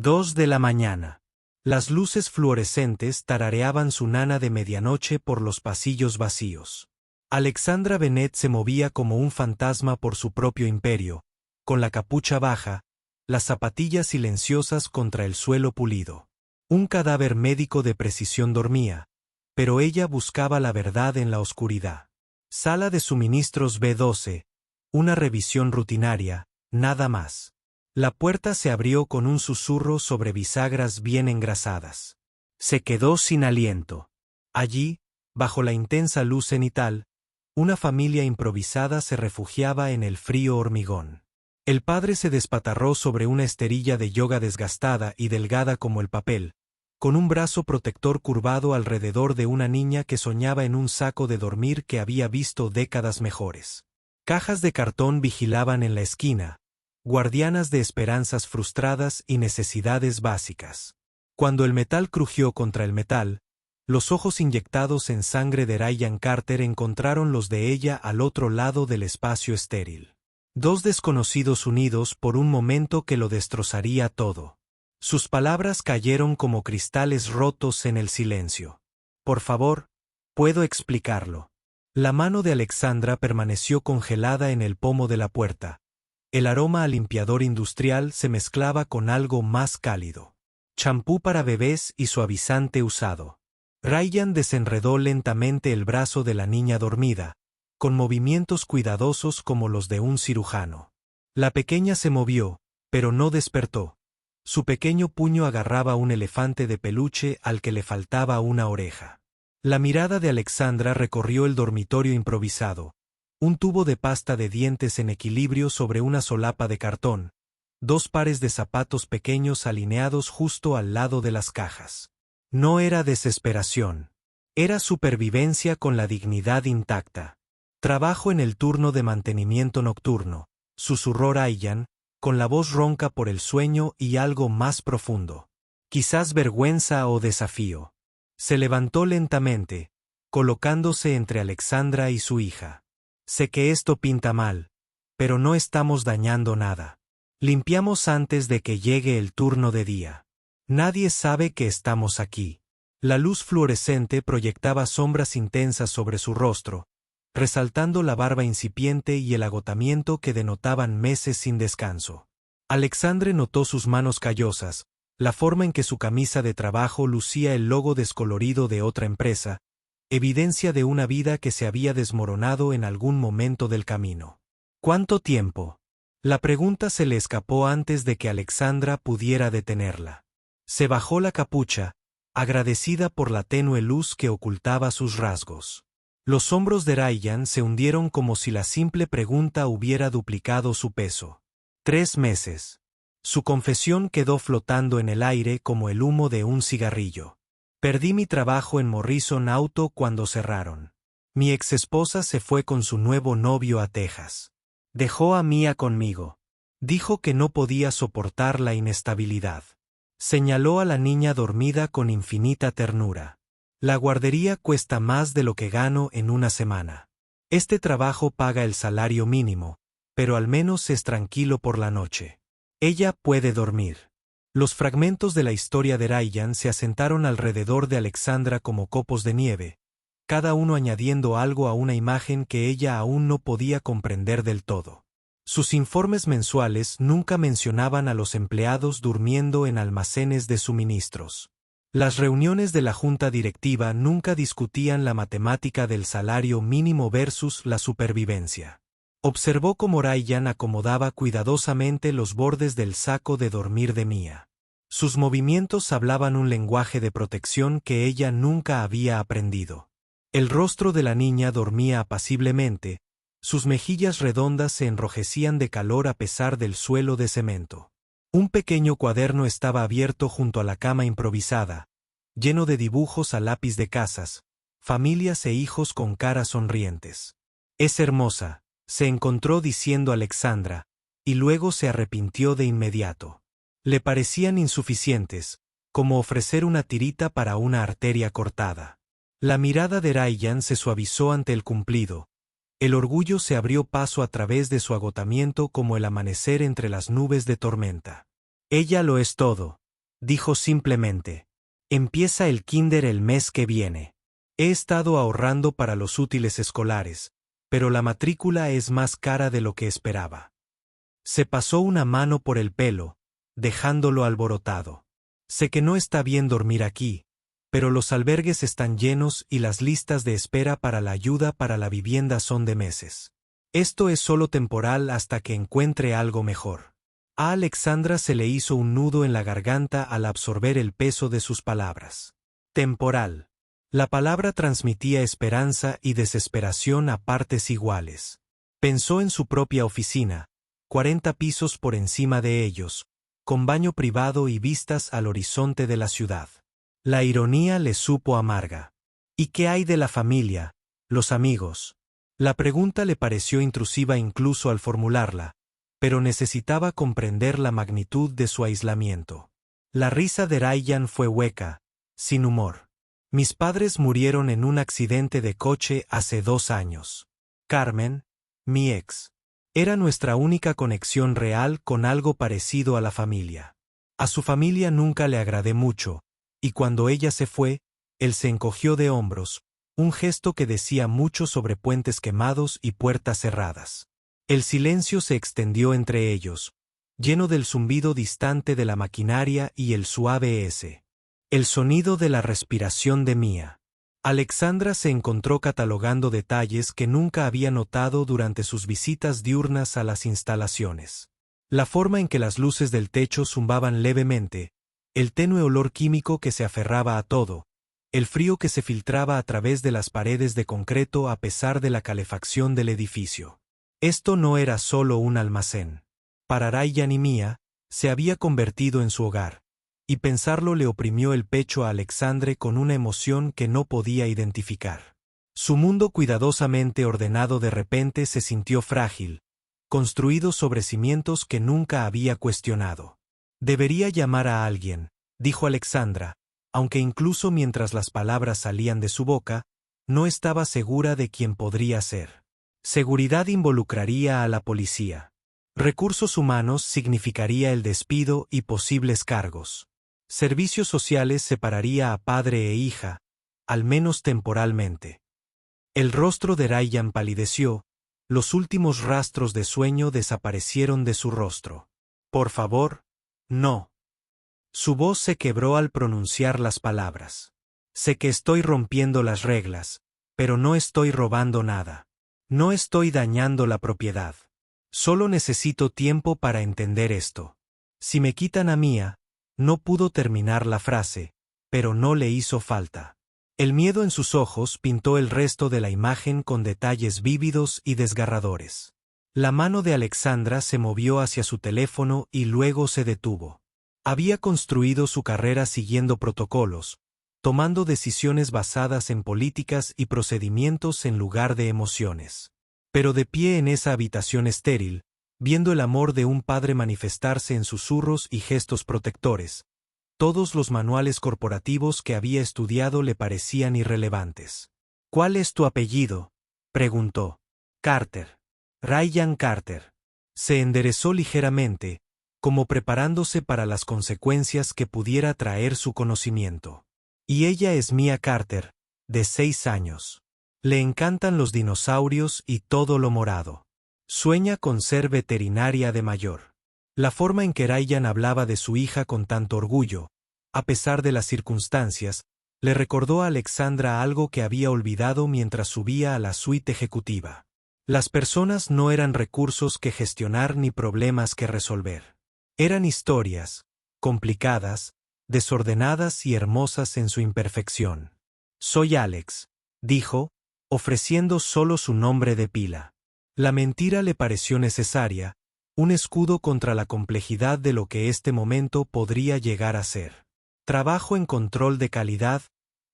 2 de la mañana. Las luces fluorescentes tarareaban su nana de medianoche por los pasillos vacíos. Alexandra Bennet se movía como un fantasma por su propio imperio, con la capucha baja, las zapatillas silenciosas contra el suelo pulido. Un cadáver médico de precisión dormía, pero ella buscaba la verdad en la oscuridad. Sala de suministros B12, una revisión rutinaria, nada más. La puerta se abrió con un susurro sobre bisagras bien engrasadas. Se quedó sin aliento. Allí, bajo la intensa luz cenital, una familia improvisada se refugiaba en el frío hormigón. El padre se despatarró sobre una esterilla de yoga desgastada y delgada como el papel, con un brazo protector curvado alrededor de una niña que soñaba en un saco de dormir que había visto décadas mejores. Cajas de cartón vigilaban en la esquina, guardianas de esperanzas frustradas y necesidades básicas. Cuando el metal crujió contra el metal, los ojos inyectados en sangre de Ryan Carter encontraron los de ella al otro lado del espacio estéril. Dos desconocidos unidos por un momento que lo destrozaría todo. Sus palabras cayeron como cristales rotos en el silencio. Por favor, puedo explicarlo. La mano de Alexandra permaneció congelada en el pomo de la puerta. El aroma a limpiador industrial se mezclaba con algo más cálido. Champú para bebés y suavizante usado. Ryan desenredó lentamente el brazo de la niña dormida, con movimientos cuidadosos como los de un cirujano. La pequeña se movió, pero no despertó. Su pequeño puño agarraba un elefante de peluche al que le faltaba una oreja. La mirada de Alexandra recorrió el dormitorio improvisado. Un tubo de pasta de dientes en equilibrio sobre una solapa de cartón, dos pares de zapatos pequeños alineados justo al lado de las cajas. No era desesperación. Era supervivencia con la dignidad intacta. Trabajo en el turno de mantenimiento nocturno, susurró Ryan, con la voz ronca por el sueño y algo más profundo. Quizás vergüenza o desafío. Se levantó lentamente, colocándose entre Alexandra y su hija. Sé que esto pinta mal, pero no estamos dañando nada. Limpiamos antes de que llegue el turno de día. Nadie sabe que estamos aquí. La luz fluorescente proyectaba sombras intensas sobre su rostro, resaltando la barba incipiente y el agotamiento que denotaban meses sin descanso. Alexandre notó sus manos callosas, la forma en que su camisa de trabajo lucía el logo descolorido de otra empresa, evidencia de una vida que se había desmoronado en algún momento del camino. ¿Cuánto tiempo? La pregunta se le escapó antes de que Alexandra pudiera detenerla. Se bajó la capucha, agradecida por la tenue luz que ocultaba sus rasgos. Los hombros de Ryan se hundieron como si la simple pregunta hubiera duplicado su peso. 3 meses. Su confesión quedó flotando en el aire como el humo de un cigarrillo. Perdí mi trabajo en Morrison Auto cuando cerraron. Mi exesposa se fue con su nuevo novio a Texas. Dejó a Mia conmigo. Dijo que no podía soportar la inestabilidad. Señaló a la niña dormida con infinita ternura. La guardería cuesta más de lo que gano en una semana. Este trabajo paga el salario mínimo, pero al menos es tranquilo por la noche. Ella puede dormir. Los fragmentos de la historia de Ryan se asentaron alrededor de Alexandra como copos de nieve, cada uno añadiendo algo a una imagen que ella aún no podía comprender del todo. Sus informes mensuales nunca mencionaban a los empleados durmiendo en almacenes de suministros. Las reuniones de la junta directiva nunca discutían la matemática del salario mínimo versus la supervivencia. Observó cómo Ryan acomodaba cuidadosamente los bordes del saco de dormir de Mia. Sus movimientos hablaban un lenguaje de protección que ella nunca había aprendido. El rostro de la niña dormía apaciblemente, sus mejillas redondas se enrojecían de calor a pesar del suelo de cemento. Un pequeño cuaderno estaba abierto junto a la cama improvisada, lleno de dibujos a lápiz de casas, familias e hijos con caras sonrientes. Es hermosa, se encontró diciendo Alexandra, y luego se arrepintió de inmediato. Le parecían insuficientes, como ofrecer una tirita para una arteria cortada. La mirada de Ryan se suavizó ante el cumplido. El orgullo se abrió paso a través de su agotamiento como el amanecer entre las nubes de tormenta. Ella lo es todo, dijo simplemente. Empieza el kinder el mes que viene. He estado ahorrando para los útiles escolares, pero la matrícula es más cara de lo que esperaba. Se pasó una mano por el pelo, dejándolo alborotado. Sé que no está bien dormir aquí, pero los albergues están llenos y las listas de espera para la ayuda para la vivienda son de meses. Esto es solo temporal hasta que encuentre algo mejor. A Alexandra se le hizo un nudo en la garganta al absorber el peso de sus palabras. Temporal. La palabra transmitía esperanza y desesperación a partes iguales. Pensó en su propia oficina, 40 pisos por encima de ellos, con baño privado y vistas al horizonte de la ciudad. La ironía le supo amarga. ¿Y qué hay de la familia, los amigos? La pregunta le pareció intrusiva incluso al formularla, pero necesitaba comprender la magnitud de su aislamiento. La risa de Ryan fue hueca, sin humor. Mis padres murieron en un accidente de coche hace 2 años. Carmen, mi ex, era nuestra única conexión real con algo parecido a la familia. A su familia nunca le agradé mucho, y cuando ella se fue, él se encogió de hombros, un gesto que decía mucho sobre puentes quemados y puertas cerradas. El silencio se extendió entre ellos, lleno del zumbido distante de la maquinaria y el suave el sonido de la respiración de Mía. Alexandra se encontró catalogando detalles que nunca había notado durante sus visitas diurnas a las instalaciones. La forma en que las luces del techo zumbaban levemente, el tenue olor químico que se aferraba a todo, el frío que se filtraba a través de las paredes de concreto a pesar de la calefacción del edificio. Esto no era solo un almacén. Para Ryan y Mía, se había convertido en su hogar, y pensarlo le oprimió el pecho a Alexandre con una emoción que no podía identificar. Su mundo cuidadosamente ordenado de repente se sintió frágil, construido sobre cimientos que nunca había cuestionado. Debería llamar a alguien, dijo Alexandra, aunque incluso mientras las palabras salían de su boca, no estaba segura de quién podría ser. Seguridad involucraría a la policía. Recursos humanos significaría el despido y posibles cargos. Servicios sociales separaría a padre e hija, al menos temporalmente. El rostro de Ryan palideció, los últimos rastros de sueño desaparecieron de su rostro. Por favor, no. Su voz se quebró al pronunciar las palabras. Sé que estoy rompiendo las reglas, pero no estoy robando nada. No estoy dañando la propiedad. Solo necesito tiempo para entender esto. Si me quitan a Mía, no pudo terminar la frase, pero no le hizo falta. El miedo en sus ojos pintó el resto de la imagen con detalles vívidos y desgarradores. La mano de Alexandra se movió hacia su teléfono y luego se detuvo. Había construido su carrera siguiendo protocolos, tomando decisiones basadas en políticas y procedimientos en lugar de emociones. Pero de pie en esa habitación estéril, viendo el amor de un padre manifestarse en susurros y gestos protectores, todos los manuales corporativos que había estudiado le parecían irrelevantes. ¿Cuál es tu apellido?, preguntó. Carter. Ryan Carter. Se enderezó ligeramente, como preparándose para las consecuencias que pudiera traer su conocimiento. Y ella es Mía Carter, de 6 años. Le encantan los dinosaurios y todo lo morado. Sueña con ser veterinaria de mayor. La forma en que Ryan hablaba de su hija con tanto orgullo, a pesar de las circunstancias, le recordó a Alexandra algo que había olvidado mientras subía a la suite ejecutiva. Las personas no eran recursos que gestionar ni problemas que resolver. Eran historias, complicadas, desordenadas y hermosas en su imperfección. Soy Alex, dijo, ofreciendo solo su nombre de pila. La mentira le pareció necesaria, un escudo contra la complejidad de lo que este momento podría llegar a ser. Trabajo en control de calidad,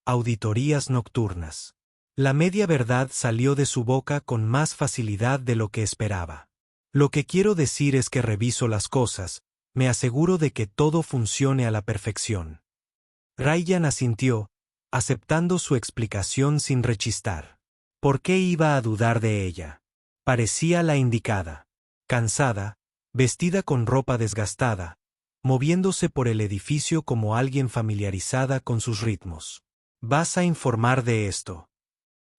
auditorías nocturnas. La media verdad salió de su boca con más facilidad de lo que esperaba. Lo que quiero decir es que reviso las cosas, me aseguro de que todo funcione a la perfección. Ryan asintió, aceptando su explicación sin rechistar. ¿Por qué iba a dudar de ella? Parecía la indicada. Cansada, vestida con ropa desgastada, moviéndose por el edificio como alguien familiarizada con sus ritmos. ¿Vas a informar de esto?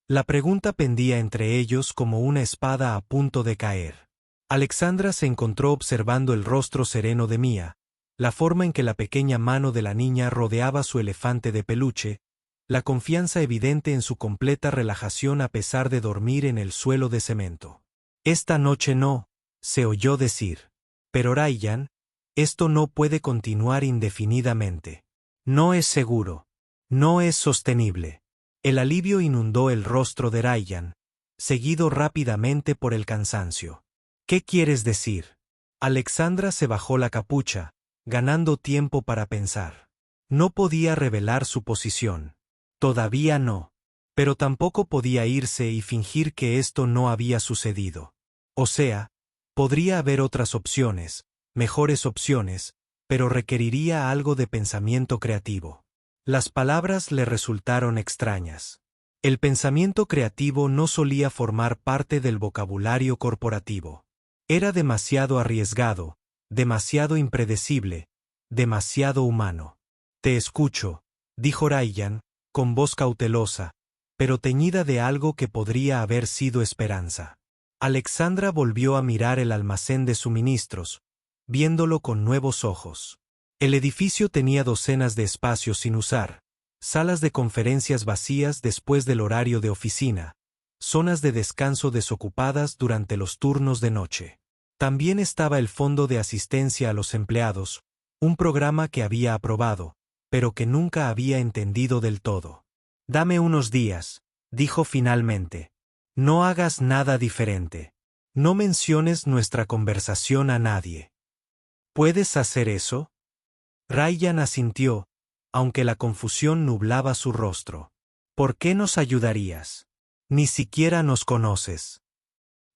La pregunta pendía entre ellos como una espada a punto de caer. Alexandra se encontró observando el rostro sereno de Mia, la forma en que la pequeña mano de la niña rodeaba su elefante de peluche, la confianza evidente en su completa relajación a pesar de dormir en el suelo de cemento. Esta noche no, se oyó decir. Pero Ryan, esto no puede continuar indefinidamente. No es seguro. No es sostenible. El alivio inundó el rostro de Ryan, seguido rápidamente por el cansancio. ¿Qué quieres decir? Alexandra se bajó la capucha, ganando tiempo para pensar. No podía revelar su posición. Todavía no. Pero tampoco podía irse y fingir que esto no había sucedido. O sea, podría haber otras opciones, mejores opciones, pero requeriría algo de pensamiento creativo. Las palabras le resultaron extrañas. El pensamiento creativo no solía formar parte del vocabulario corporativo. Era demasiado arriesgado, demasiado impredecible, demasiado humano. Te escucho, dijo Ryan, con voz cautelosa, pero teñida de algo que podría haber sido esperanza. Alexandra volvió a mirar el almacén de suministros, viéndolo con nuevos ojos. El edificio tenía docenas de espacios sin usar, salas de conferencias vacías después del horario de oficina, zonas de descanso desocupadas durante los turnos de noche. También estaba el Fondo de Asistencia a los Empleados, un programa que había aprobado, pero que nunca había entendido del todo. Dame unos días, dijo finalmente. No hagas nada diferente. No menciones nuestra conversación a nadie. ¿Puedes hacer eso? Ryan asintió, aunque la confusión nublaba su rostro. ¿Por qué nos ayudarías? Ni siquiera nos conoces.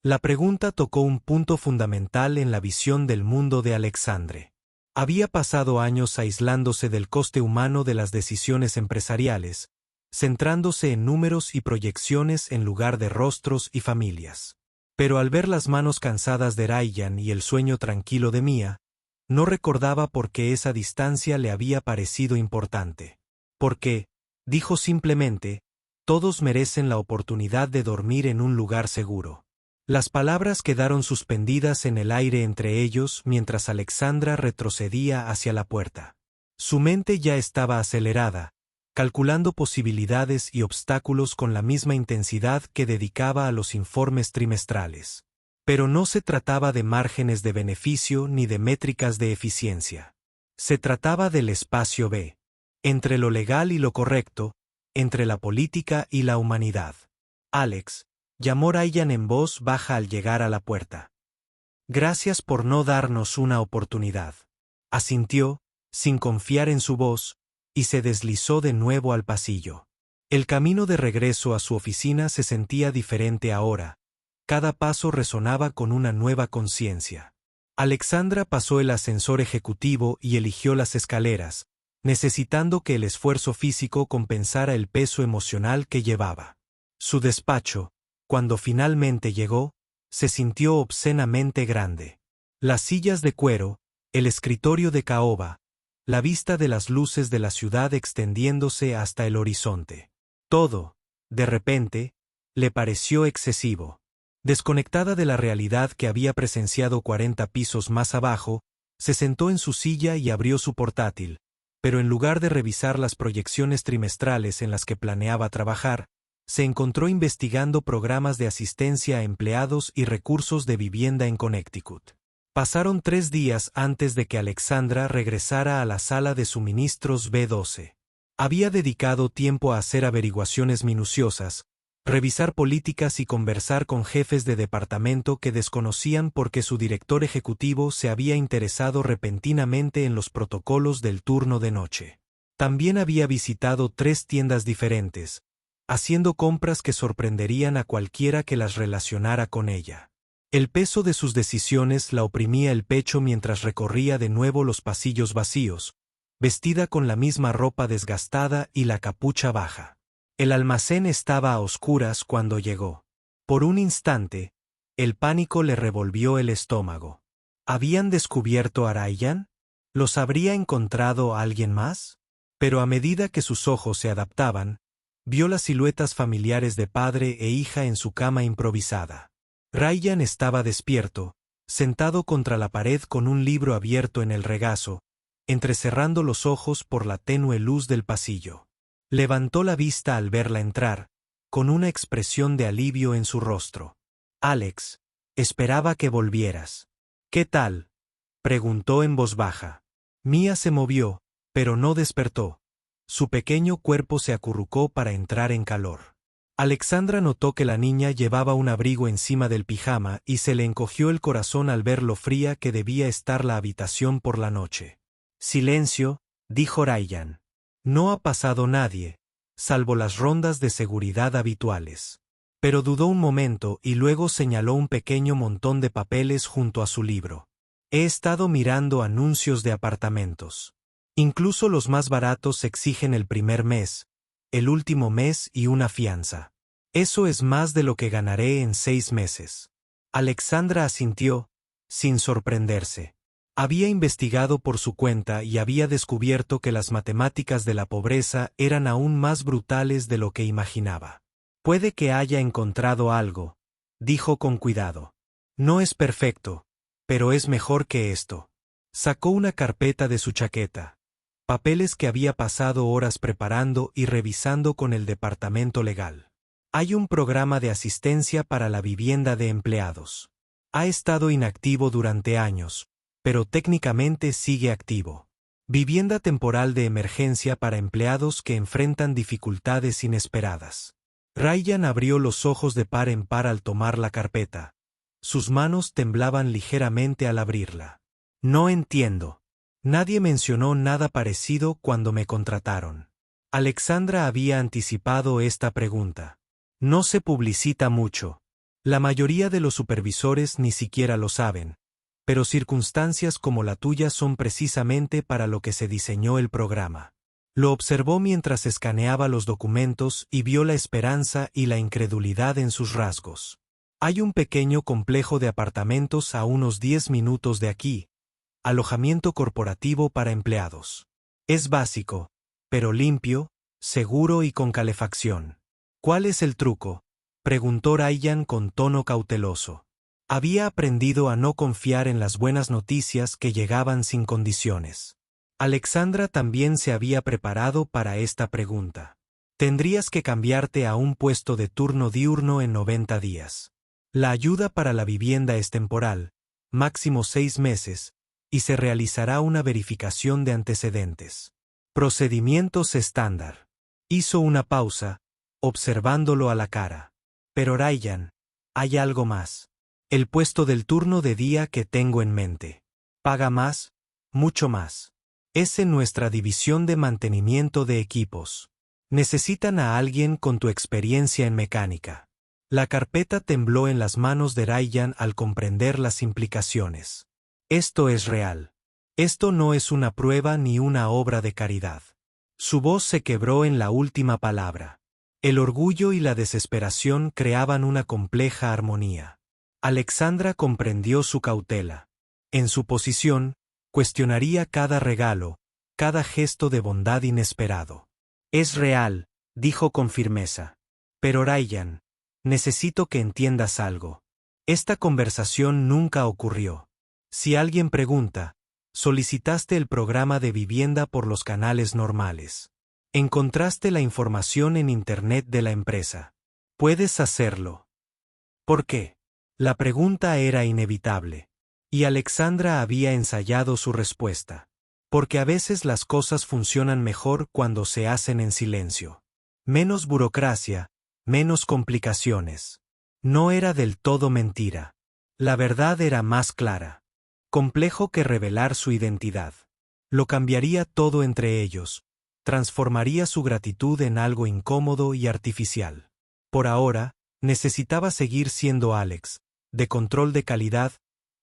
La pregunta tocó un punto fundamental en la visión del mundo de Alexandre. Había pasado años aislándose del coste humano de las decisiones empresariales, centrándose en números y proyecciones en lugar de rostros y familias. Pero al ver las manos cansadas de Ryan y el sueño tranquilo de Mia, no recordaba por qué esa distancia le había parecido importante. Porque, dijo simplemente, todos merecen la oportunidad de dormir en un lugar seguro. Las palabras quedaron suspendidas en el aire entre ellos mientras Alexandra retrocedía hacia la puerta. Su mente ya estaba acelerada, calculando posibilidades y obstáculos con la misma intensidad que dedicaba a los informes trimestrales. Pero no se trataba de márgenes de beneficio ni de métricas de eficiencia. Se trataba del espacio B, entre lo legal y lo correcto, entre la política y la humanidad. Alex, llamó Ryan en voz baja al llegar a la puerta. Gracias por no darnos una oportunidad. Asintió, sin confiar en su voz, y se deslizó de nuevo al pasillo. El camino de regreso a su oficina se sentía diferente ahora. Cada paso resonaba con una nueva conciencia. Alexandra pasó el ascensor ejecutivo y eligió las escaleras, necesitando que el esfuerzo físico compensara el peso emocional que llevaba. Su despacho, cuando finalmente llegó, se sintió obscenamente grande. Las sillas de cuero, el escritorio de caoba, la vista de las luces de la ciudad extendiéndose hasta el horizonte. Todo, de repente, le pareció excesivo. Desconectada de la realidad que había presenciado 40 pisos más abajo, se sentó en su silla y abrió su portátil, pero en lugar de revisar las proyecciones trimestrales en las que planeaba trabajar, se encontró investigando programas de asistencia a empleados y recursos de vivienda en Connecticut. Pasaron 3 días antes de que Alexandra regresara a la sala de suministros B12. Había dedicado tiempo a hacer averiguaciones minuciosas, revisar políticas y conversar con jefes de departamento que desconocían porque su director ejecutivo se había interesado repentinamente en los protocolos del turno de noche. También había visitado 3 tiendas diferentes, haciendo compras que sorprenderían a cualquiera que las relacionara con ella. El peso de sus decisiones la oprimía el pecho mientras recorría de nuevo los pasillos vacíos, vestida con la misma ropa desgastada y la capucha baja. El almacén estaba a oscuras cuando llegó. Por un instante, el pánico le revolvió el estómago. ¿Habían descubierto a Ryan? ¿Los habría encontrado alguien más? Pero a medida que sus ojos se adaptaban, vio las siluetas familiares de padre e hija en su cama improvisada. Ryan estaba despierto, sentado contra la pared con un libro abierto en el regazo, entrecerrando los ojos por la tenue luz del pasillo. Levantó la vista al verla entrar, con una expresión de alivio en su rostro. Alex, esperaba que volvieras. ¿Qué tal?, preguntó en voz baja. Mia se movió, pero no despertó. Su pequeño cuerpo se acurrucó para entrar en calor. Alexandra notó que la niña llevaba un abrigo encima del pijama y se le encogió el corazón al ver lo fría que debía estar la habitación por la noche. Silencio, dijo Ryan. No ha pasado nadie, salvo las rondas de seguridad habituales. Pero dudó un momento y luego señaló un pequeño montón de papeles junto a su libro. He estado mirando anuncios de apartamentos. Incluso los más baratos exigen el primer mes, el último mes y una fianza. Eso es más de lo que ganaré en 6 meses. Alexandra asintió, sin sorprenderse. Había investigado por su cuenta y había descubierto que las matemáticas de la pobreza eran aún más brutales de lo que imaginaba. Puede que haya encontrado algo, dijo con cuidado. No es perfecto, pero es mejor que esto. Sacó una carpeta de su chaqueta. Papeles que había pasado horas preparando y revisando con el departamento legal. Hay un programa de asistencia para la vivienda de empleados. Ha estado inactivo durante años, pero técnicamente sigue activo. Vivienda temporal de emergencia para empleados que enfrentan dificultades inesperadas. Ryan abrió los ojos de par en par al tomar la carpeta. Sus manos temblaban ligeramente al abrirla. No entiendo. Nadie mencionó nada parecido cuando me contrataron. Alexandra había anticipado esta pregunta. No se publicita mucho. La mayoría de los supervisores ni siquiera lo saben, pero circunstancias como la tuya son precisamente para lo que se diseñó el programa. Lo observó mientras escaneaba los documentos y vio la esperanza y la incredulidad en sus rasgos. Hay un pequeño complejo de apartamentos a unos 10 minutos de aquí. Alojamiento corporativo para empleados. Es básico, pero limpio, seguro y con calefacción. ¿Cuál es el truco?, preguntó Ryan con tono cauteloso. Había aprendido a no confiar en las buenas noticias que llegaban sin condiciones. Alexandra también se había preparado para esta pregunta. Tendrías que cambiarte a un puesto de turno diurno en 90 días. La ayuda para la vivienda es temporal, máximo 6 meses, y se realizará una verificación de antecedentes. Procedimientos estándar. Hizo una pausa, observándolo a la cara. Pero Ryan, hay algo más. El puesto del turno de día que tengo en mente. Paga más, mucho más. Es en nuestra división de mantenimiento de equipos. Necesitan a alguien con tu experiencia en mecánica. La carpeta tembló en las manos de Ryan al comprender las implicaciones. Esto es real. Esto no es una prueba ni una obra de caridad. Su voz se quebró en la última palabra. El orgullo y la desesperación creaban una compleja armonía. Alexandra comprendió su cautela. En su posición, cuestionaría cada regalo, cada gesto de bondad inesperado. Es real, dijo con firmeza. Pero Ryan, necesito que entiendas algo. Esta conversación nunca ocurrió. Si alguien pregunta, solicitaste el programa de vivienda por los canales normales. Encontraste la información en Internet de la empresa. Puedes hacerlo. ¿Por qué? La pregunta era inevitable. Y Alexandra había ensayado su respuesta. Porque a veces las cosas funcionan mejor cuando se hacen en silencio. Menos burocracia, menos complicaciones. No era del todo mentira. La verdad era más clara. Complejo que revelar su identidad. Lo cambiaría todo entre ellos. Transformaría su gratitud en algo incómodo y artificial. Por ahora, necesitaba seguir siendo Alex, de control de calidad,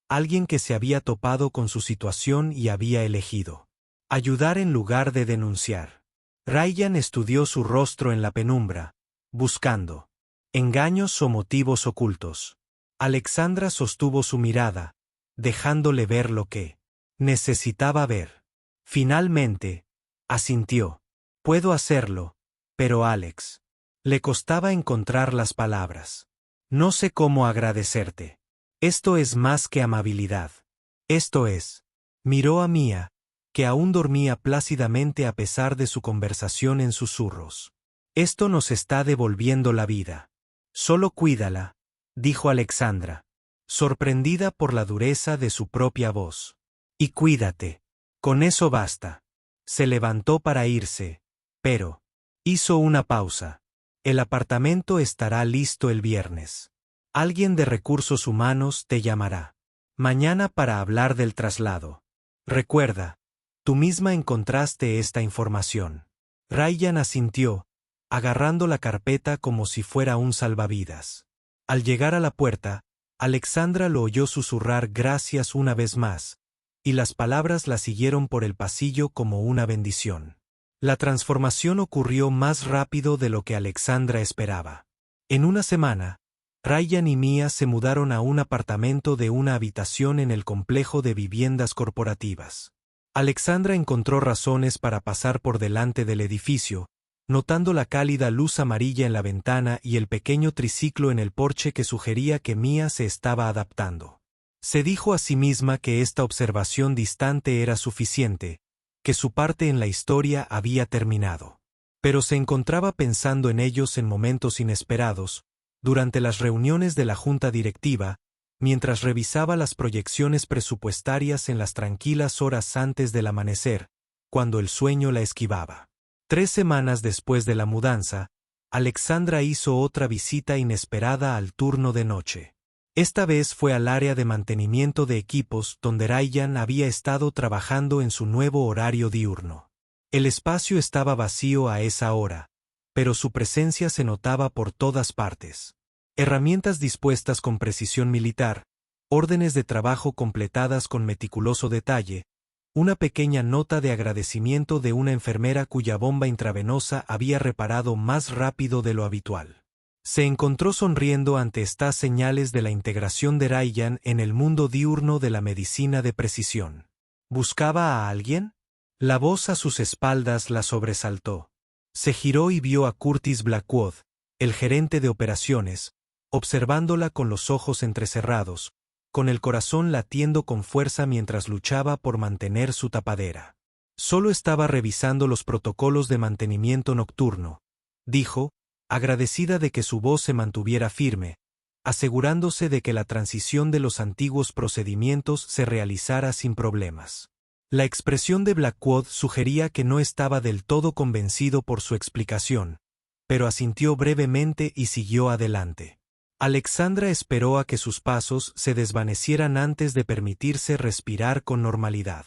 alguien que se había topado con su situación y había elegido ayudar en lugar de denunciar. Ryan estudió su rostro en la penumbra, buscando engaños o motivos ocultos. Alexandra sostuvo su mirada, dejándole ver lo que necesitaba ver. Finalmente, asintió. Puedo hacerlo, pero Alex. Le costaba encontrar las palabras. No sé cómo agradecerte. Esto es más que amabilidad. Esto es. Miró a Mia, que aún dormía plácidamente a pesar de su conversación en susurros. Esto nos está devolviendo la vida. Solo cuídala, dijo Alexandra, sorprendida por la dureza de su propia voz. Y cuídate. Con eso basta. Se levantó para irse, pero hizo una pausa. El apartamento estará listo el viernes. Alguien de recursos humanos te llamará mañana para hablar del traslado. Recuerda, tú misma encontraste esta información. Ryan asintió, agarrando la carpeta como si fuera un salvavidas. Al llegar a la puerta, Alexandra lo oyó susurrar gracias una vez más, y las palabras la siguieron por el pasillo como una bendición. La transformación ocurrió más rápido de lo que Alexandra esperaba. En una semana, Ryan y Mia se mudaron a un apartamento de una habitación en el complejo de viviendas corporativas. Alexandra encontró razones para pasar por delante del edificio, notando la cálida luz amarilla en la ventana y el pequeño triciclo en el porche que sugería que Mia se estaba adaptando. Se dijo a sí misma que esta observación distante era suficiente, que su parte en la historia había terminado. Pero se encontraba pensando en ellos en momentos inesperados, durante las reuniones de la junta directiva, mientras revisaba las proyecciones presupuestarias en las tranquilas horas antes del amanecer, cuando el sueño la esquivaba. 3 semanas después de la mudanza, Alexandra hizo otra visita inesperada al turno de noche. Esta vez fue al área de mantenimiento de equipos donde Ryan había estado trabajando en su nuevo horario diurno. El espacio estaba vacío a esa hora, pero su presencia se notaba por todas partes. Herramientas dispuestas con precisión militar, órdenes de trabajo completadas con meticuloso detalle, una pequeña nota de agradecimiento de una enfermera cuya bomba intravenosa había reparado más rápido de lo habitual. Se encontró sonriendo ante estas señales de la integración de Ryan en el mundo diurno de la medicina de precisión. ¿Buscaba a alguien? La voz a sus espaldas la sobresaltó. Se giró y vio a Curtis Blackwood, el gerente de operaciones, observándola con los ojos entrecerrados, con el corazón latiendo con fuerza mientras luchaba por mantener su tapadera. Solo estaba revisando los protocolos de mantenimiento nocturno, dijo, agradecida de que su voz se mantuviera firme, asegurándose de que la transición de los antiguos procedimientos se realizara sin problemas. La expresión de Blackwood sugería que no estaba del todo convencido por su explicación, pero asintió brevemente y siguió adelante. Alexandra esperó a que sus pasos se desvanecieran antes de permitirse respirar con normalidad.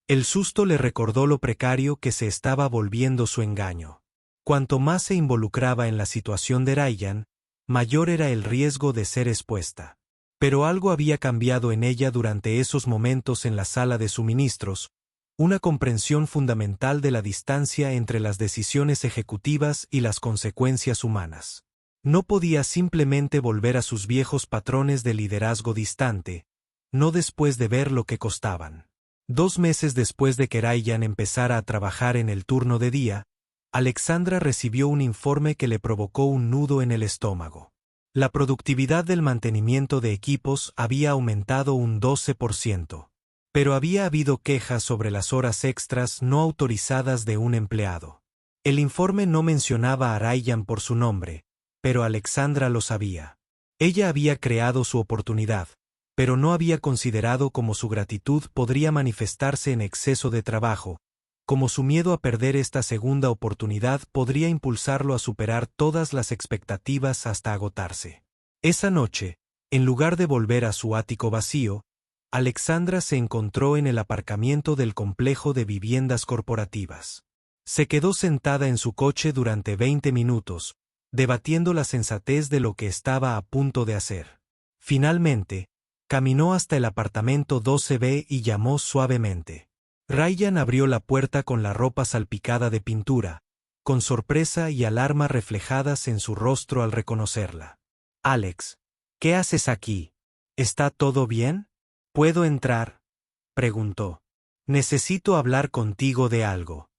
El susto le recordó lo precario que se estaba volviendo su engaño. Cuanto más se involucraba en la situación de Ryan, mayor era el riesgo de ser expuesta. Pero algo había cambiado en ella durante esos momentos en la sala de suministros, una comprensión fundamental de la distancia entre las decisiones ejecutivas y las consecuencias humanas. No podía simplemente volver a sus viejos patrones de liderazgo distante, no después de ver lo que costaban. 2 meses después de que Ryan empezara a trabajar en el turno de día, Alexandra recibió un informe que le provocó un nudo en el estómago. La productividad del mantenimiento de equipos había aumentado un 12%, pero había habido quejas sobre las horas extras no autorizadas de un empleado. El informe no mencionaba a Ryan por su nombre, pero Alexandra lo sabía. Ella había creado su oportunidad, pero no había considerado cómo su gratitud podría manifestarse en exceso de trabajo, como su miedo a perder esta segunda oportunidad podría impulsarlo a superar todas las expectativas hasta agotarse. Esa noche, en lugar de volver a su ático vacío, Alexandra se encontró en el aparcamiento del complejo de viviendas corporativas. Se quedó sentada en su coche durante 20 minutos, debatiendo la sensatez de lo que estaba a punto de hacer. Finalmente, caminó hasta el apartamento 12B y llamó suavemente. Ryan abrió la puerta con la ropa salpicada de pintura, con sorpresa y alarma reflejadas en su rostro al reconocerla. «Alex, ¿qué haces aquí? ¿Está todo bien? ¿Puedo entrar?», preguntó. Necesito hablar contigo de algo.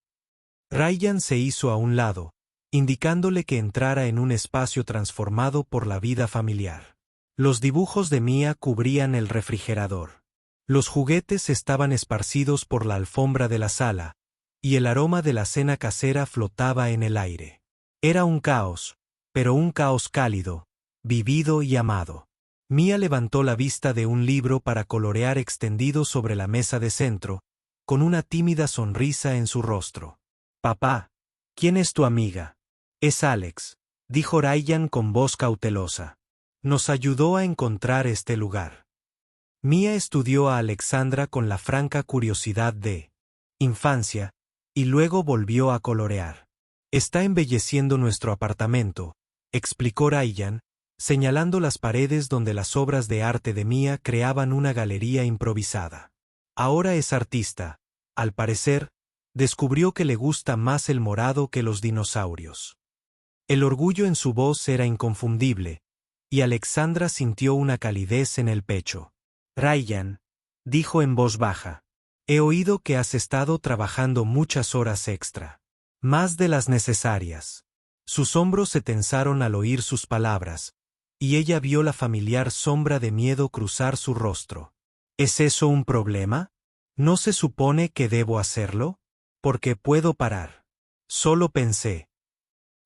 Ryan se hizo a un lado, indicándole que entrara en un espacio transformado por la vida familiar. Los dibujos de Mia cubrían el refrigerador. Los juguetes estaban esparcidos por la alfombra de la sala, y el aroma de la cena casera flotaba en el aire. Era un caos, pero un caos cálido, vivido y amado. Mia levantó la vista de un libro para colorear extendido sobre la mesa de centro, con una tímida sonrisa en su rostro. «Papá, ¿quién es tu amiga?» «Es Alex», dijo Ryan con voz cautelosa. «Nos ayudó a encontrar este lugar». Mia estudió a Alexandra con la franca curiosidad de infancia, y luego volvió a colorear. «Está embelleciendo nuestro apartamento», explicó Ryan, señalando las paredes donde las obras de arte de Mia creaban una galería improvisada. Ahora es artista. Al parecer, descubrió que le gusta más el morado que los dinosaurios. El orgullo en su voz era inconfundible, y Alexandra sintió una calidez en el pecho. «Ryan», dijo en voz baja, «he oído que has estado trabajando muchas horas extra. Más de las necesarias». Sus hombros se tensaron al oír sus palabras, y ella vio la familiar sombra de miedo cruzar su rostro. ¿Es eso un problema? ¿No se supone que debo hacerlo? Porque puedo parar. Solo pensé.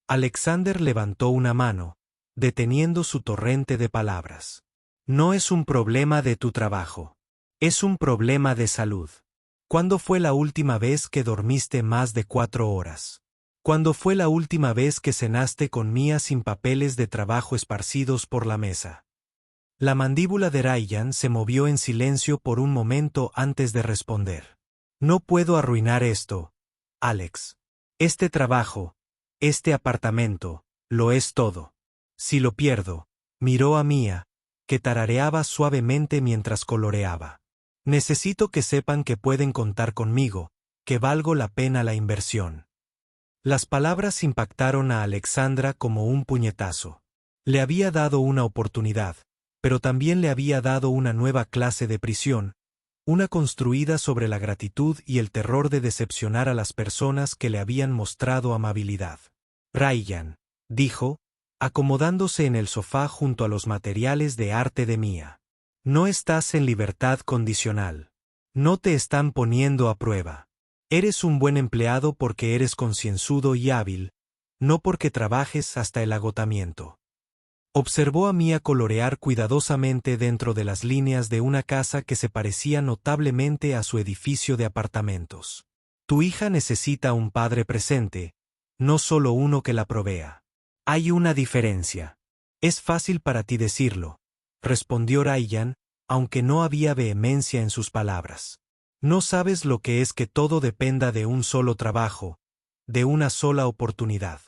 Alexander levantó una mano, deteniendo su torrente de palabras. No es un problema de tu trabajo. Es un problema de salud. ¿Cuándo fue la última vez que dormiste más de 4 horas? ¿Cuándo fue la última vez que cenaste con Mia sin papeles de trabajo esparcidos por la mesa? La mandíbula de Ryan se movió en silencio por un momento antes de responder. No puedo arruinar esto, Alex. Este trabajo, este apartamento, lo es todo. Si lo pierdo, miró a Mia, que tarareaba suavemente mientras coloreaba. Necesito que sepan que pueden contar conmigo, que valgo la pena la inversión. Las palabras impactaron a Alexandra como un puñetazo. Le había dado una oportunidad, pero también le había dado una nueva clase de prisión, una construida sobre la gratitud y el terror de decepcionar a las personas que le habían mostrado amabilidad. Ryan, dijo, acomodándose en el sofá junto a los materiales de arte de Mia. No estás en libertad condicional. No te están poniendo a prueba. Eres un buen empleado porque eres concienzudo y hábil, no porque trabajes hasta el agotamiento. Observó a Mia colorear cuidadosamente dentro de las líneas de una casa que se parecía notablemente a su edificio de apartamentos. Tu hija necesita un padre presente, no solo uno que la provea. Hay una diferencia. Es fácil para ti decirlo, respondió Ryan, aunque no había vehemencia en sus palabras. No sabes lo que es que todo dependa de un solo trabajo, de una sola oportunidad.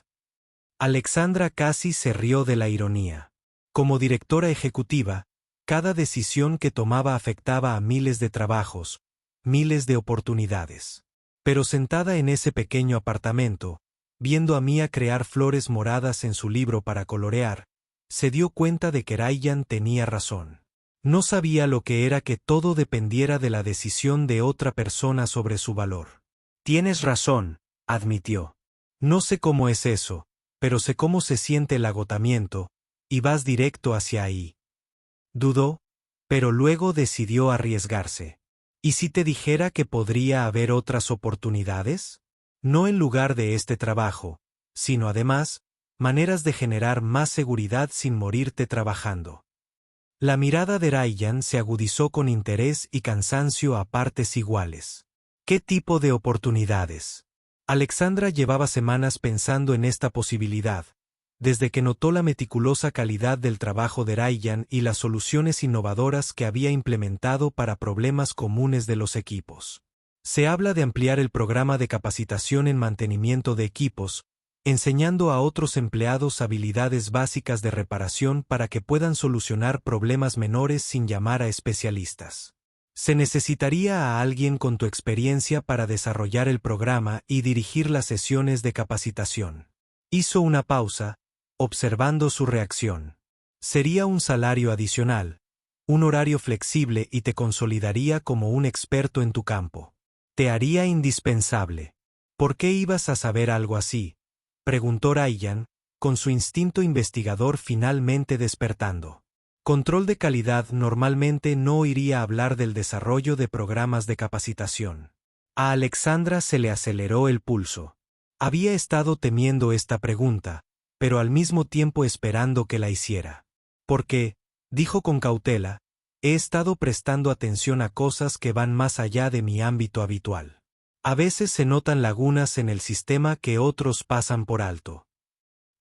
Alexandra casi se rió de la ironía. Como directora ejecutiva, cada decisión que tomaba afectaba a miles de trabajos, miles de oportunidades. Pero sentada en ese pequeño apartamento, viendo a Mia crear flores moradas en su libro para colorear, se dio cuenta de que Ryan tenía razón. No sabía lo que era que todo dependiera de la decisión de otra persona sobre su valor. Tienes razón, admitió. No sé cómo es eso, pero sé cómo se siente el agotamiento, y vas directo hacia ahí. Dudó, pero luego decidió arriesgarse. ¿Y si te dijera que podría haber otras oportunidades? No en lugar de este trabajo, sino además, maneras de generar más seguridad sin morirte trabajando. La mirada de Ryan se agudizó con interés y cansancio a partes iguales. ¿Qué tipo de oportunidades? Alexandra llevaba semanas pensando en esta posibilidad, desde que notó la meticulosa calidad del trabajo de Ryan y las soluciones innovadoras que había implementado para problemas comunes de los equipos. Se habla de ampliar el programa de capacitación en mantenimiento de equipos, enseñando a otros empleados habilidades básicas de reparación para que puedan solucionar problemas menores sin llamar a especialistas. Se necesitaría a alguien con tu experiencia para desarrollar el programa y dirigir las sesiones de capacitación. Hizo una pausa, observando su reacción. Sería un salario adicional, un horario flexible y te consolidaría como un experto en tu campo. Te haría indispensable. ¿Por qué ibas a saber algo así? Preguntó Ryan, con su instinto investigador finalmente despertando. Control de calidad normalmente no oiría hablar del desarrollo de programas de capacitación. A Alexandra se le aceleró el pulso. Había estado temiendo esta pregunta, pero al mismo tiempo esperando que la hiciera. Porque, dijo con cautela, he estado prestando atención a cosas que van más allá de mi ámbito habitual. A veces se notan lagunas en el sistema que otros pasan por alto.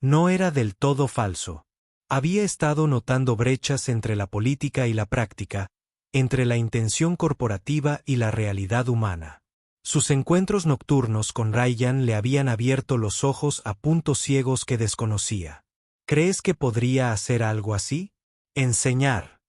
No era del todo falso. Había estado notando brechas entre la política y la práctica, entre la intención corporativa y la realidad humana. Sus encuentros nocturnos con Ryan le habían abierto los ojos a puntos ciegos que desconocía. ¿Crees que podría hacer algo así? Enseñar.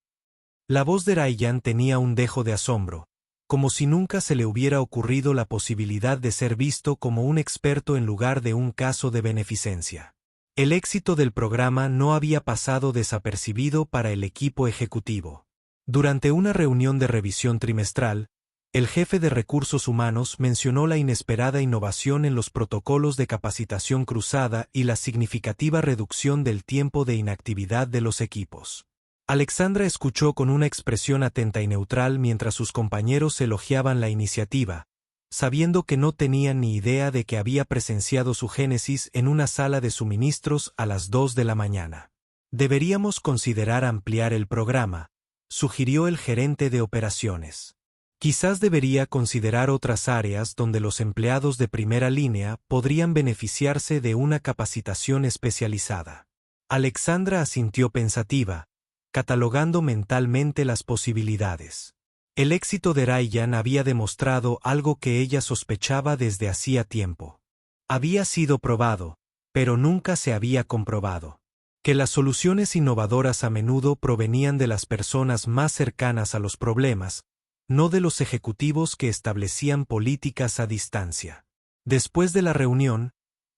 La voz de Ryan tenía un dejo de asombro, como si nunca se le hubiera ocurrido la posibilidad de ser visto como un experto en lugar de un caso de beneficencia. El éxito del programa no había pasado desapercibido para el equipo ejecutivo. Durante una reunión de revisión trimestral, el jefe de recursos humanos mencionó la inesperada innovación en los protocolos de capacitación cruzada y la significativa reducción del tiempo de inactividad de los equipos. Alexandra escuchó con una expresión atenta y neutral mientras sus compañeros elogiaban la iniciativa, sabiendo que no tenían ni idea de que había presenciado su génesis en una sala de suministros a las 2 de la mañana. Deberíamos considerar ampliar el programa, sugirió el gerente de operaciones. Quizás debería considerar otras áreas donde los empleados de primera línea podrían beneficiarse de una capacitación especializada. Alexandra asintió pensativa, catalogando mentalmente las posibilidades. El éxito de Ryan había demostrado algo que ella sospechaba desde hacía tiempo. Había sido probado, pero nunca se había comprobado. Que las soluciones innovadoras a menudo provenían de las personas más cercanas a los problemas, no de los ejecutivos que establecían políticas a distancia. Después de la reunión,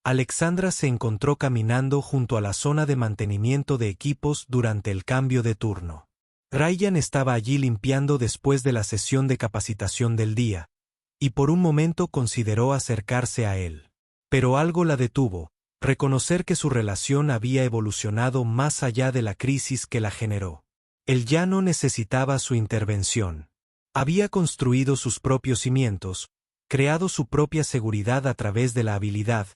Alexandra se encontró caminando junto a la zona de mantenimiento de equipos durante el cambio de turno. Ryan estaba allí limpiando después de la sesión de capacitación del día, y por un momento consideró acercarse a él. Pero algo la detuvo, reconocer que su relación había evolucionado más allá de la crisis que la generó. Él ya no necesitaba su intervención. Había construido sus propios cimientos, creado su propia seguridad a través de la habilidad,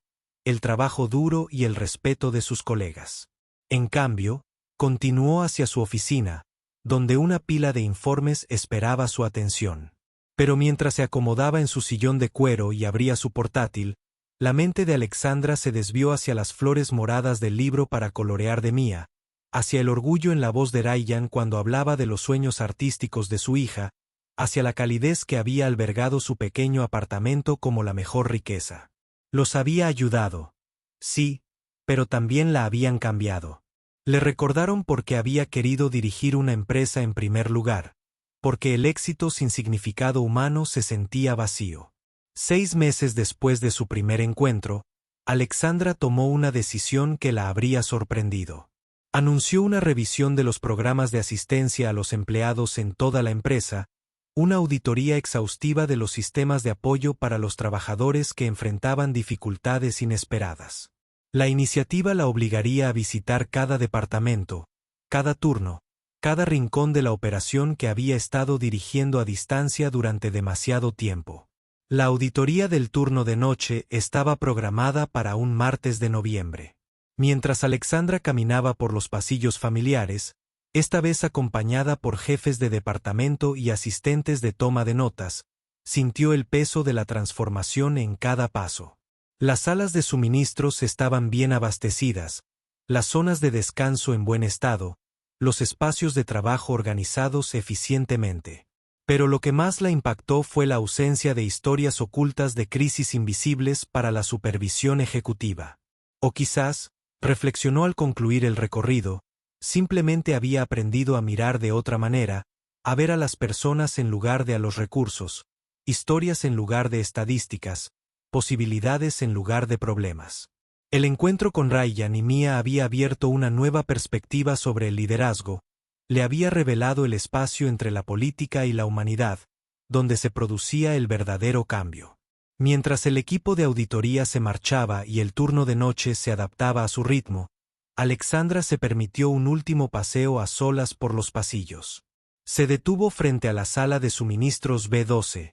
el trabajo duro y el respeto de sus colegas. En cambio, continuó hacia su oficina, donde una pila de informes esperaba su atención. Pero mientras se acomodaba en su sillón de cuero y abría su portátil, la mente de Alexandra se desvió hacia las flores moradas del libro para colorear de Mía, hacia el orgullo en la voz de Ryan cuando hablaba de los sueños artísticos de su hija, hacia la calidez que había albergado su pequeño apartamento como la mejor riqueza. Los había ayudado. Sí, pero también la habían cambiado. Le recordaron porque había querido dirigir una empresa en primer lugar, porque el éxito sin significado humano se sentía vacío. 6 meses después de su primer encuentro, Alexandra tomó una decisión que la habría sorprendido. Anunció una revisión de los programas de asistencia a los empleados en toda la empresa, una auditoría exhaustiva de los sistemas de apoyo para los trabajadores que enfrentaban dificultades inesperadas. La iniciativa la obligaría a visitar cada departamento, cada turno, cada rincón de la operación que había estado dirigiendo a distancia durante demasiado tiempo. La auditoría del turno de noche estaba programada para un martes de noviembre. Mientras Alexandra caminaba por los pasillos familiares, esta vez acompañada por jefes de departamento y asistentes de toma de notas, sintió el peso de la transformación en cada paso. Las salas de suministros estaban bien abastecidas, las zonas de descanso en buen estado, los espacios de trabajo organizados eficientemente. Pero lo que más la impactó fue la ausencia de historias ocultas de crisis invisibles para la supervisión ejecutiva. O quizás, reflexionó al concluir el recorrido, simplemente había aprendido a mirar de otra manera, a ver a las personas en lugar de a los recursos, historias en lugar de estadísticas, posibilidades en lugar de problemas. El encuentro con Ryan y Mía había abierto una nueva perspectiva sobre el liderazgo, le había revelado el espacio entre la política y la humanidad, donde se producía el verdadero cambio. Mientras el equipo de auditoría se marchaba y el turno de noche se adaptaba a su ritmo, Alexandra se permitió un último paseo a solas por los pasillos. Se detuvo frente a la sala de suministros B12,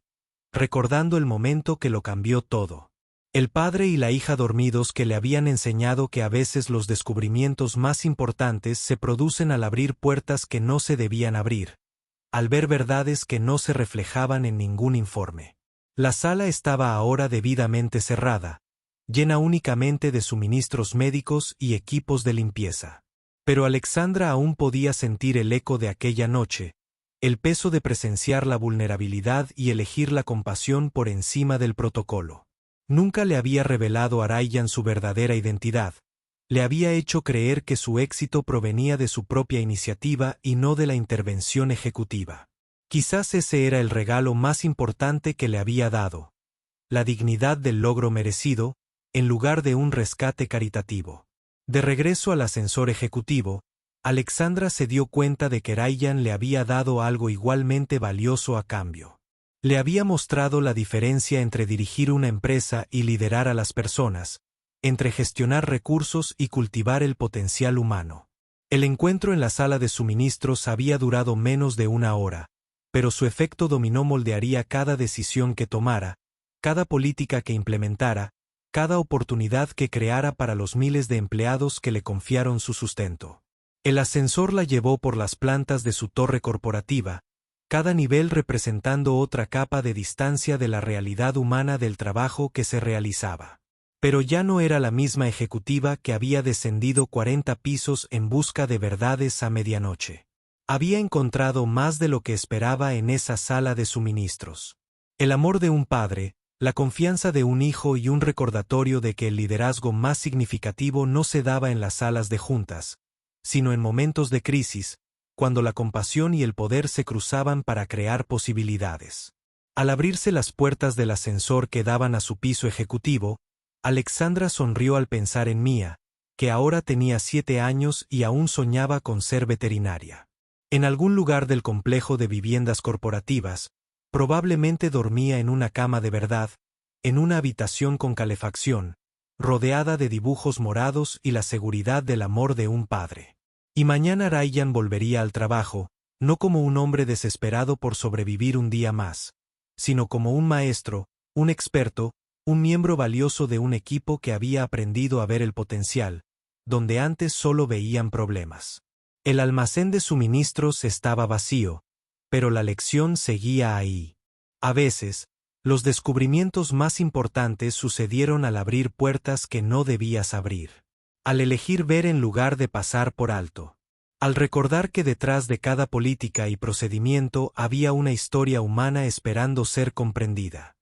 recordando el momento que lo cambió todo. El padre y la hija dormidos que le habían enseñado que a veces los descubrimientos más importantes se producen al abrir puertas que no se debían abrir, al ver verdades que no se reflejaban en ningún informe. La sala estaba ahora debidamente cerrada, llena únicamente de suministros médicos y equipos de limpieza. Pero Alexandra aún podía sentir el eco de aquella noche, el peso de presenciar la vulnerabilidad y elegir la compasión por encima del protocolo. Nunca le había revelado a Ryan su verdadera identidad. Le había hecho creer que su éxito provenía de su propia iniciativa y no de la intervención ejecutiva. Quizás ese era el regalo más importante que le había dado: la dignidad del logro merecido, en lugar de un rescate caritativo. De regreso al ascensor ejecutivo, Alexandra se dio cuenta de que Ryan le había dado algo igualmente valioso a cambio. Le había mostrado la diferencia entre dirigir una empresa y liderar a las personas, entre gestionar recursos y cultivar el potencial humano. El encuentro en la sala de suministros había durado menos de una hora, pero su efecto dominó moldearía cada decisión que tomara, cada política que implementara, cada oportunidad que creara para los miles de empleados que le confiaron su sustento. El ascensor la llevó por las plantas de su torre corporativa, cada nivel representando otra capa de distancia de la realidad humana del trabajo que se realizaba. Pero ya no era la misma ejecutiva que había descendido 40 pisos en busca de verdades a medianoche. Había encontrado más de lo que esperaba en esa sala de suministros. El amor de un padre, la confianza de un hijo y un recordatorio de que el liderazgo más significativo no se daba en las salas de juntas, sino en momentos de crisis, cuando la compasión y el poder se cruzaban para crear posibilidades. Al abrirse las puertas del ascensor que daban a su piso ejecutivo, Alexandra sonrió al pensar en Mia, que ahora tenía 7 años y aún soñaba con ser veterinaria. En algún lugar del complejo de viviendas corporativas, probablemente dormía en una cama de verdad, en una habitación con calefacción, rodeada de dibujos morados y la seguridad del amor de un padre. Y mañana Ryan volvería al trabajo, no como un hombre desesperado por sobrevivir un día más, sino como un maestro, un experto, un miembro valioso de un equipo que había aprendido a ver el potencial, donde antes solo veían problemas. El almacén de suministros estaba vacío, pero la lección seguía ahí. A veces, los descubrimientos más importantes sucedieron al abrir puertas que no debías abrir. Al elegir ver en lugar de pasar por alto. Al recordar que detrás de cada política y procedimiento había una historia humana esperando ser comprendida.